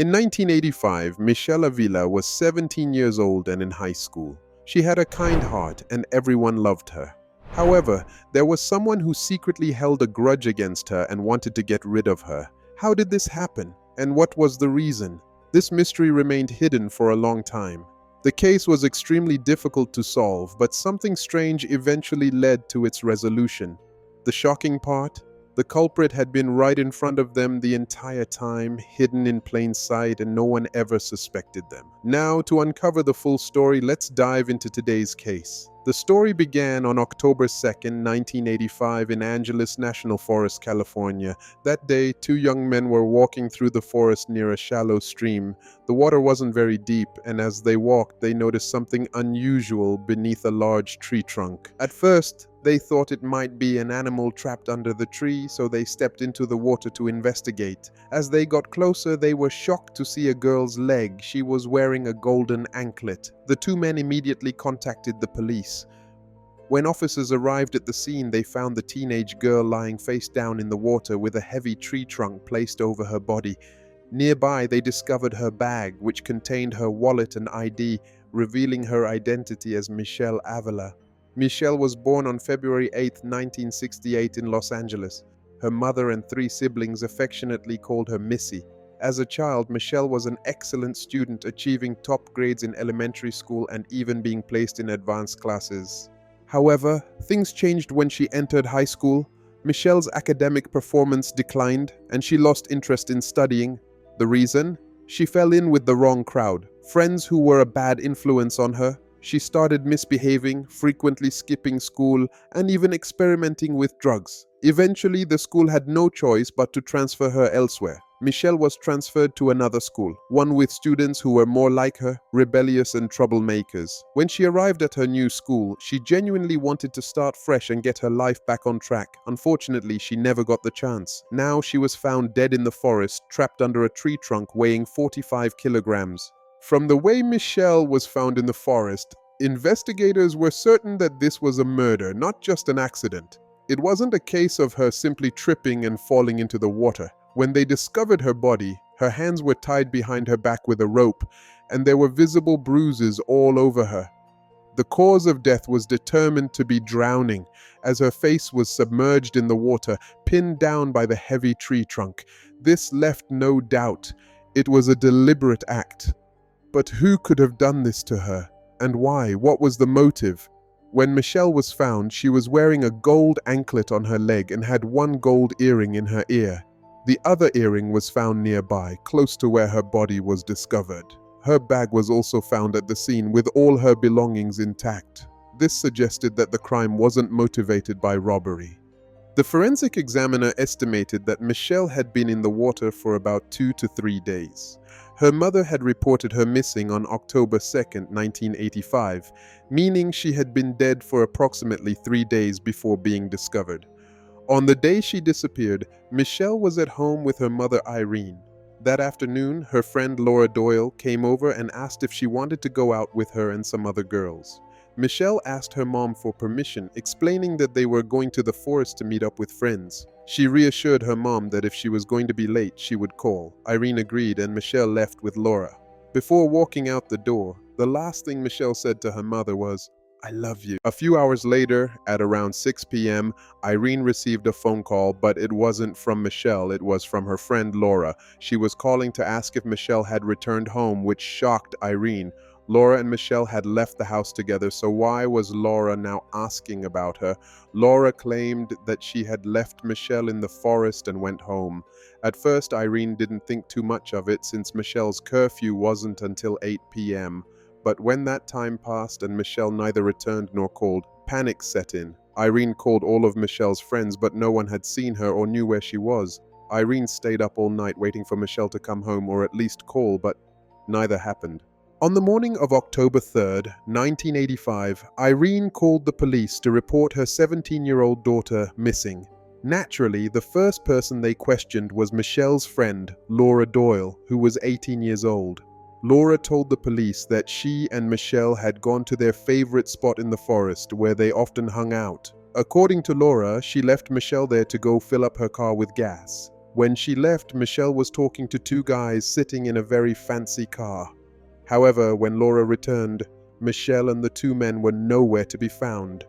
In 1985, Michelle Avila was 17 years old and in high school. She had a kind heart and everyone loved her. However, there was someone who secretly held a grudge against her and wanted to get rid of her. How did this happen? And what was the reason? This mystery remained hidden for a long time. The case was extremely difficult to solve, but something strange eventually led to its resolution. The shocking part? The culprit had been right in front of them the entire time, hidden in plain sight, and no one ever suspected them. Now, to uncover the full story, let's dive into today's case. The story began on October 2nd, 1985 in Angeles National Forest, California. That day, two young men were walking through the forest near a shallow stream. The water wasn't very deep, and as they walked, they noticed something unusual beneath a large tree trunk. At first, they thought it might be an animal trapped under the tree, so they stepped into the water to investigate. As they got closer, they were shocked to see a girl's leg. She was wearing a golden anklet. The two men immediately contacted the police. When officers arrived at the scene, they found the teenage girl lying face down in the water with a heavy tree trunk placed over her body. Nearby, they discovered her bag, which contained her wallet and ID, revealing her identity as Michelle Avila. Michelle was born on February 8, 1968 in Los Angeles. Her mother and three siblings affectionately called her Missy. As a child, Michelle was an excellent student, achieving top grades in elementary school and even being placed in advanced classes. However, things changed when she entered high school. Michelle's academic performance declined, and she lost interest in studying. The reason? She fell in with the wrong crowd, friends who were a bad influence on her. She started misbehaving, frequently skipping school, and even experimenting with drugs. Eventually, the school had no choice but to transfer her elsewhere. Michelle was transferred to another school, one with students who were more like her, rebellious and troublemakers. When she arrived at her new school, she genuinely wanted to start fresh and get her life back on track. Unfortunately, she never got the chance. Now she was found dead in the forest, trapped under a tree trunk weighing 45 kilograms. From the way Michelle was found in the forest, investigators were certain that this was a murder, not just an accident. It wasn't a case of her simply tripping and falling into the water. When they discovered her body, her hands were tied behind her back with a rope, and there were visible bruises all over her. The cause of death was determined to be drowning, as her face was submerged in the water, pinned down by the heavy tree trunk. This left no doubt. It was a deliberate act. But who could have done this to her? And why? What was the motive? When Michelle was found, she was wearing a gold anklet on her leg and had one gold earring in her ear. The other earring was found nearby, close to where her body was discovered. Her bag was also found at the scene with all her belongings intact. This suggested that the crime wasn't motivated by robbery. The forensic examiner estimated that Michelle had been in the water for about 2 to 3 days. Her mother had reported her missing on October 2nd, 1985, meaning she had been dead for approximately 3 days before being discovered. On the day she disappeared, Michelle was at home with her mother Irene. That afternoon, her friend Laura Doyle came over and asked if she wanted to go out with her and some other girls. Michelle asked her mom for permission, explaining that they were going to the forest to meet up with friends. She reassured her mom that if she was going to be late, she would call. Irene agreed, and Michelle left with Laura. Before walking out the door, the last thing Michelle said to her mother was, "I love you." A few hours later, at around 6 p.m., Irene received a phone call, but it wasn't from Michelle, it was from her friend Laura. She was calling to ask if Michelle had returned home, which shocked Irene. Laura and Michelle had left the house together, so why was Laura now asking about her? Laura claimed that she had left Michelle in the forest and went home. At first, Irene didn't think too much of it since Michelle's curfew wasn't until 8 p.m. But when that time passed and Michelle neither returned nor called, panic set in. Irene called all of Michelle's friends, but no one had seen her or knew where she was. Irene stayed up all night waiting for Michelle to come home or at least call, but neither happened. On the morning of October 3rd, 1985, Irene called the police to report her 17-year-old daughter missing. Naturally, the first person they questioned was Michelle's friend, Laura Doyle, who was 18 years old. Laura told the police that she and Michelle had gone to their favorite spot in the forest where they often hung out. According to Laura, she left Michelle there to go fill up her car with gas. When she left, Michelle was talking to two guys sitting in a very fancy car. However, when Laura returned, Michelle and the two men were nowhere to be found.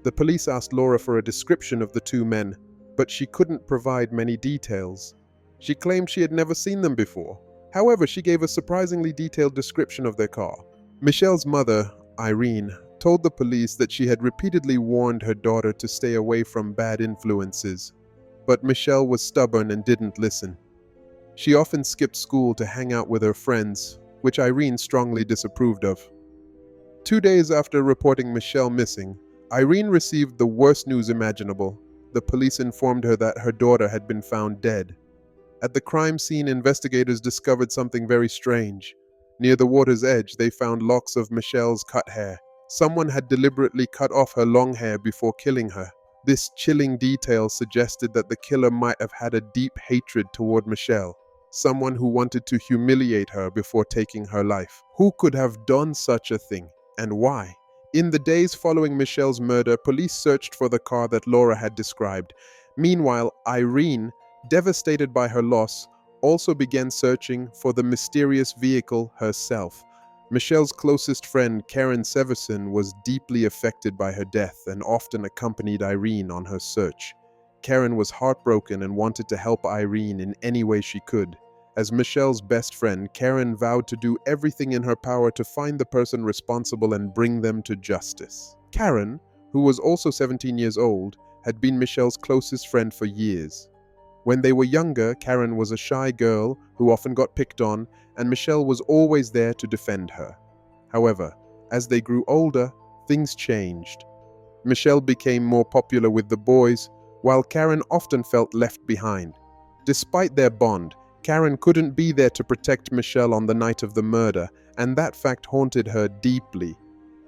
The police asked Laura for a description of the two men, but she couldn't provide many details. She claimed she had never seen them before. However, she gave a surprisingly detailed description of their car. Michelle's mother, Irene, told the police that she had repeatedly warned her daughter to stay away from bad influences. But Michelle was stubborn and didn't listen. She often skipped school to hang out with her friends, which Irene strongly disapproved of. 2 days after reporting Michelle missing, Irene received the worst news imaginable. The police informed her that her daughter had been found dead. At the crime scene, investigators discovered something very strange. Near the water's edge, they found locks of Michelle's cut hair. Someone had deliberately cut off her long hair before killing her. This chilling detail suggested that the killer might have had a deep hatred toward Michelle, someone who wanted to humiliate her before taking her life. Who could have done such a thing, and why? In the days following Michelle's murder, police searched for the car that Laura had described. Meanwhile, Irene, devastated by her loss, also began searching for the mysterious vehicle herself. Michelle's closest friend, Karen Severson, was deeply affected by her death and often accompanied Irene on her search. Karen was heartbroken and wanted to help Irene in any way she could. As Michelle's best friend, Karen vowed to do everything in her power to find the person responsible and bring them to justice. Karen, who was also 17 years old, had been Michelle's closest friend for years. When they were younger, Karen was a shy girl who often got picked on, and Michelle was always there to defend her. However, as they grew older, things changed. Michelle became more popular with the boys, while Karen often felt left behind. Despite their bond, Karen couldn't be there to protect Michelle on the night of the murder, and that fact haunted her deeply.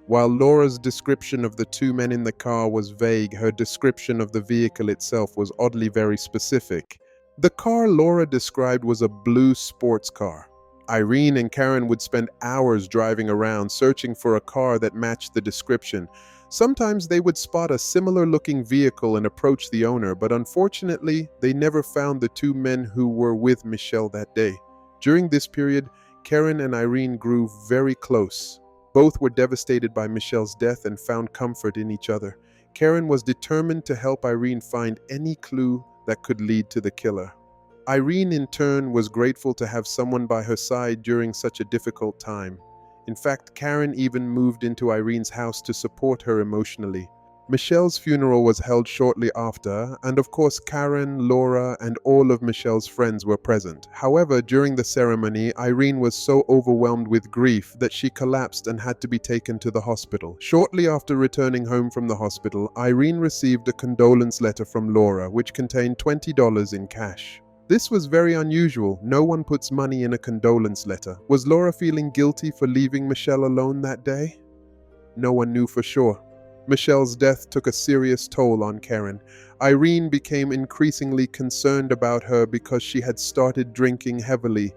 While Laura's description of the two men in the car was vague, her description of the vehicle itself was oddly very specific. The car Laura described was a blue sports car. Irene and Karen would spend hours driving around searching for a car that matched the description. Sometimes they would spot a similar-looking vehicle and approach the owner, but unfortunately, they never found the two men who were with Michelle that day. During this period, Karen and Irene grew very close. Both were devastated by Michelle's death and found comfort in each other. Karen was determined to help Irene find any clue that could lead to the killer. Irene, in turn, was grateful to have someone by her side during such a difficult time. In fact, Karen even moved into Irene's house to support her emotionally. Michelle's funeral was held shortly after, and of course Karen, Laura, and all of Michelle's friends were present. However, during the ceremony, Irene was so overwhelmed with grief that she collapsed and had to be taken to the hospital. Shortly after returning home from the hospital, Irene received a condolence letter from Laura, which contained $20 in cash. This was very unusual. No one puts money in a condolence letter. Was Laura feeling guilty for leaving Michelle alone that day? No one knew for sure. Michelle's death took a serious toll on Karen. Irene became increasingly concerned about her because she had started drinking heavily.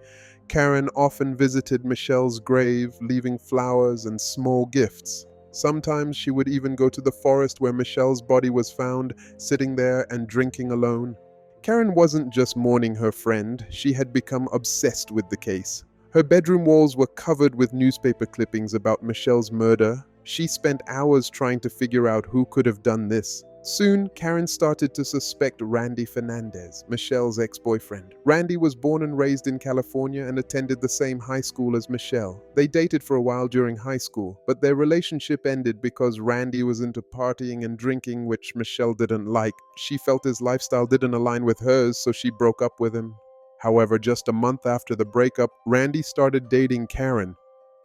Karen often visited Michelle's grave, leaving flowers and small gifts. Sometimes she would even go to the forest where Michelle's body was found, sitting there and drinking alone. Karen wasn't just mourning her friend, she had become obsessed with the case. Her bedroom walls were covered with newspaper clippings about Michelle's murder. She spent hours trying to figure out who could have done this. Soon, Karen started to suspect Randy Fernandez, Michelle's ex-boyfriend. Randy was born and raised in California and attended the same high school as Michelle. They dated for a while during high school, but their relationship ended because Randy was into partying and drinking, which Michelle didn't like. She felt his lifestyle didn't align with hers, so she broke up with him. However, just a month after the breakup, Randy started dating Karen.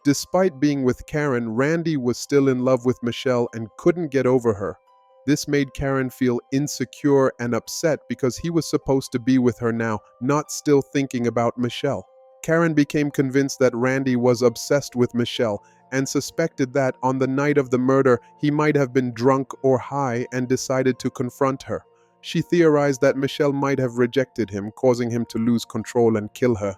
Despite being with Karen, Randy was still in love with Michelle and couldn't get over her. This made Karen feel insecure and upset because he was supposed to be with her now, not still thinking about Michelle. Karen became convinced that Randy was obsessed with Michelle and suspected that on the night of the murder, he might have been drunk or high and decided to confront her. She theorized that Michelle might have rejected him, causing him to lose control and kill her.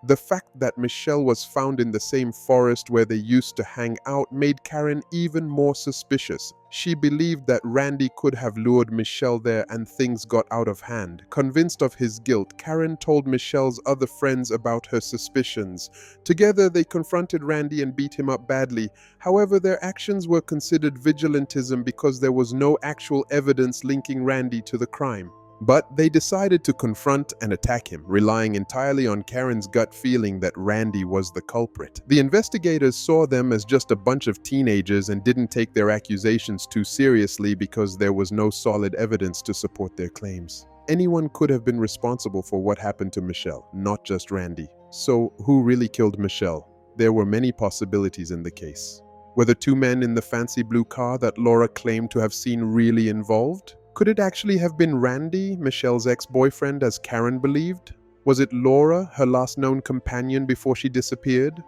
The fact that Michelle was found in the same forest where they used to hang out made Karen even more suspicious. She believed that Randy could have lured Michelle there and things got out of hand. Convinced of his guilt, Karen told Michelle's other friends about her suspicions. Together, they confronted Randy and beat him up badly. However, their actions were considered vigilantism because there was no actual evidence linking Randy to the crime. But they decided to confront and attack him, relying entirely on Karen's gut feeling that Randy was the culprit. The investigators saw them as just a bunch of teenagers and didn't take their accusations too seriously because there was no solid evidence to support their claims. Anyone could have been responsible for what happened to Michelle, not just Randy. So, who really killed Michelle? There were many possibilities in the case. Were the two men in the fancy blue car that Laura claimed to have seen really involved? Could it actually have been Randy, Michelle's ex-boyfriend, as Karen believed? Was it Laura, her last known companion before she disappeared?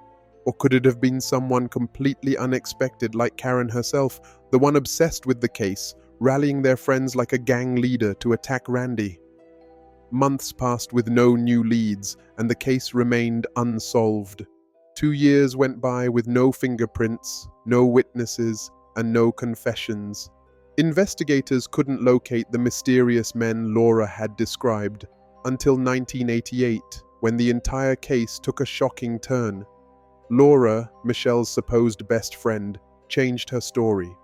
Or could it have been someone completely unexpected like Karen herself, the one obsessed with the case, rallying their friends like a gang leader to attack Randy? Months passed with no new leads, and the case remained unsolved. 2 years went by with no fingerprints, no witnesses, and no confessions. Investigators couldn't locate the mysterious men Laura had described until 1988, when the entire case took a shocking turn. Laura, Michelle's supposed best friend, changed her story.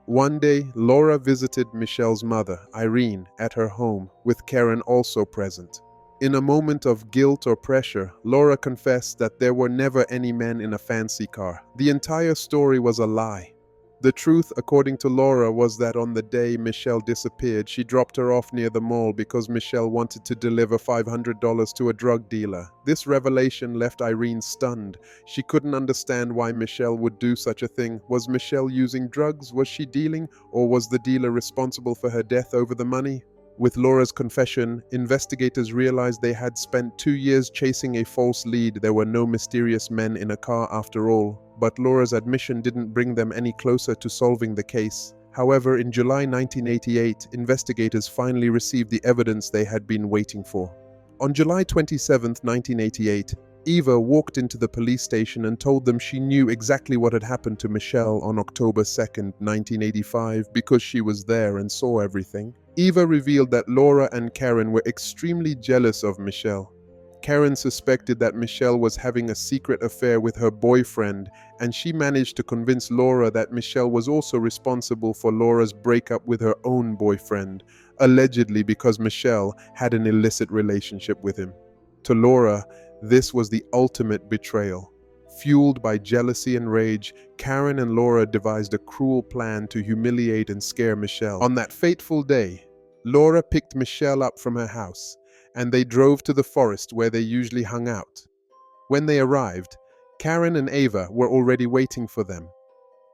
One day, Laura visited Michelle's mother, Irene, at her home, with Karen also present. In a moment of guilt or pressure, Laura confessed that there were never any men in a fancy car. The entire story was a lie. The truth, according to Laura, was that on the day Michelle disappeared, she dropped her off near the mall because Michelle wanted to deliver $500 to a drug dealer. This revelation left Irene stunned. She couldn't understand why Michelle would do such a thing. Was Michelle using drugs? Was she dealing? Or was the dealer responsible for her death over the money? With Laura's confession, investigators realized they had spent 2 years chasing a false lead. There were no mysterious men in a car after all. But Laura's admission didn't bring them any closer to solving the case. However, in July 1988, investigators finally received the evidence they had been waiting for. On July 27, 1988, Eva walked into the police station and told them she knew exactly what had happened to Michelle on October 2, 1985, because she was there and saw everything. Eva revealed that Laura and Karen were extremely jealous of Michelle. Karen suspected that Michelle was having a secret affair with her boyfriend, and she managed to convince Laura that Michelle was also responsible for Laura's breakup with her own boyfriend, allegedly because Michelle had an illicit relationship with him. To Laura, this was the ultimate betrayal. Fueled by jealousy and rage, Karen and Laura devised a cruel plan to humiliate and scare Michelle. On that fateful day, Laura picked Michelle up from her house, and they drove to the forest where they usually hung out. When they arrived, Karen and Ava were already waiting for them.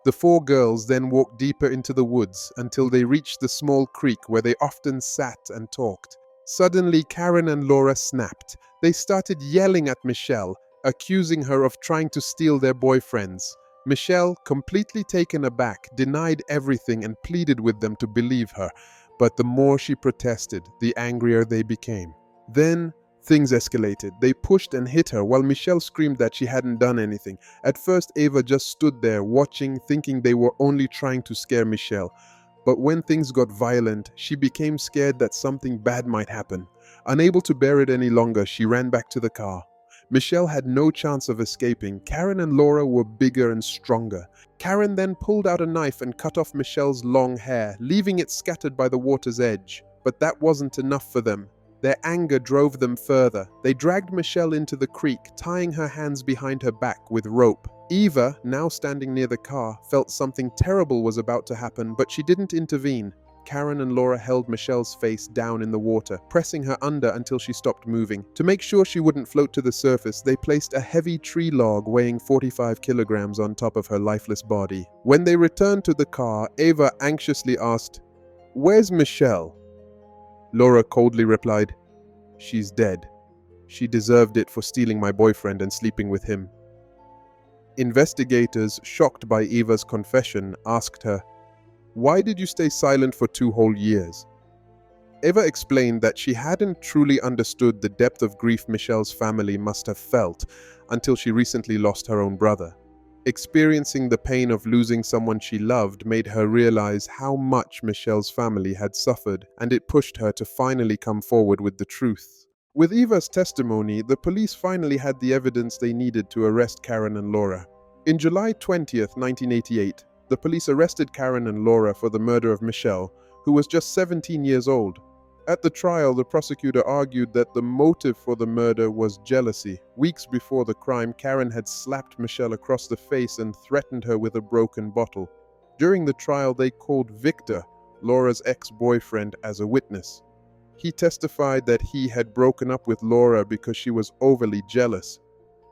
The four girls then walked deeper into the woods until they reached the small creek where they often sat and talked. Suddenly, Karen and Laura snapped. They started yelling at Michelle, accusing her of trying to steal their boyfriends. Michelle, completely taken aback, denied everything and pleaded with them to believe her. But the more she protested, the angrier they became. Then, things escalated. They pushed and hit her while Michelle screamed that she hadn't done anything. At first, Ava just stood there watching, thinking they were only trying to scare Michelle. But when things got violent, she became scared that something bad might happen. Unable to bear it any longer, she ran back to the car. Michelle had no chance of escaping. Karen and Laura were bigger and stronger. Karen then pulled out a knife and cut off Michelle's long hair, leaving it scattered by the water's edge. But that wasn't enough for them. Their anger drove them further. They dragged Michelle into the creek, tying her hands behind her back with rope. Eva, now standing near the car, felt something terrible was about to happen, but she didn't intervene. Karen and Laura held Michelle's face down in the water, pressing her under until she stopped moving. To make sure she wouldn't float to the surface, they placed a heavy tree log weighing 45 kilograms on top of her lifeless body. When they returned to the car, Ava anxiously asked, "Where's Michelle?" Laura coldly replied, "She's dead. She deserved it for stealing my boyfriend and sleeping with him." Investigators, shocked by Eva's confession, asked her, "Why did you stay silent for 2 whole years?" Eva explained that she hadn't truly understood the depth of grief Michelle's family must have felt until she recently lost her own brother. Experiencing the pain of losing someone she loved made her realize how much Michelle's family had suffered, and it pushed her to finally come forward with the truth. With Eva's testimony, the police finally had the evidence they needed to arrest Karen and Laura. In July 20th, 1988, the police arrested Karen and Laura for the murder of Michelle, who was just 17 years old. At the trial, the prosecutor argued that the motive for the murder was jealousy. Weeks before the crime, Karen had slapped Michelle across the face and threatened her with a broken bottle. During the trial, they called Victor, Laura's ex-boyfriend, as a witness. He testified that he had broken up with Laura because she was overly jealous.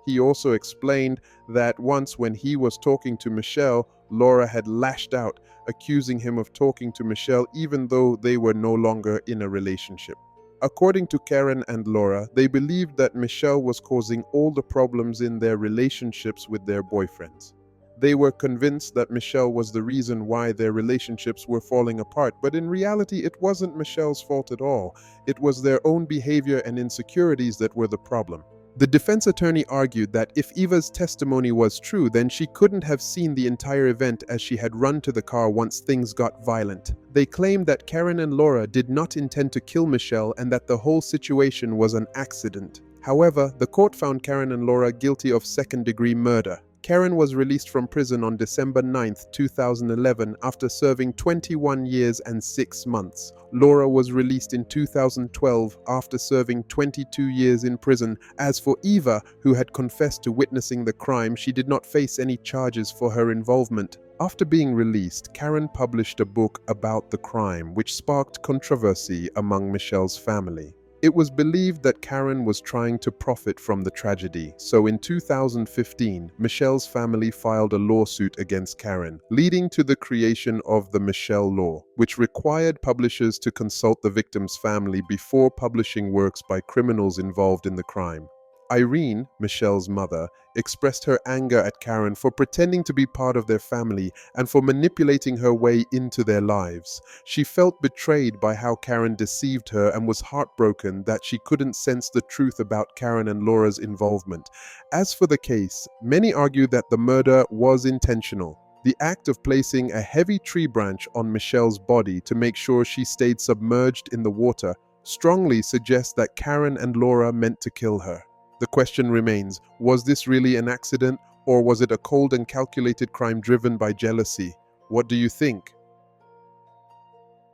He also explained that once when he was talking to Michelle, Laura had lashed out, accusing him of talking to Michelle even though they were no longer in a relationship. According to Karen and Laura, they believed that Michelle was causing all the problems in their relationships with their boyfriends. They were convinced that Michelle was the reason why their relationships were falling apart, but in reality it wasn't Michelle's fault at all. It was their own behavior and insecurities that were the problem. The defense attorney argued that if Eva's testimony was true, then she couldn't have seen the entire event as she had run to the car once things got violent. They claimed that Karen and Laura did not intend to kill Michelle and that the whole situation was an accident. However, the court found Karen and Laura guilty of second-degree murder. Karen was released from prison on December 9, 2011 after serving 21 years and 6 months. Laura was released in 2012 after serving 22 years in prison. As for Eva, who had confessed to witnessing the crime, she did not face any charges for her involvement. After being released, Karen published a book about the crime, which sparked controversy among Michelle's family. It was believed that Karen was trying to profit from the tragedy, so in 2015, Michelle's family filed a lawsuit against Karen, leading to the creation of the Michelle Law, which required publishers to consult the victim's family before publishing works by criminals involved in the crime. Irene, Michelle's mother, expressed her anger at Karen for pretending to be part of their family and for manipulating her way into their lives. She felt betrayed by how Karen deceived her and was heartbroken that she couldn't sense the truth about Karen and Laura's involvement. As for the case, many argue that the murder was intentional. The act of placing a heavy tree branch on Michelle's body to make sure she stayed submerged in the water strongly suggests that Karen and Laura meant to kill her. The question remains, was this really an accident, or was it a cold and calculated crime driven by jealousy? What do you think?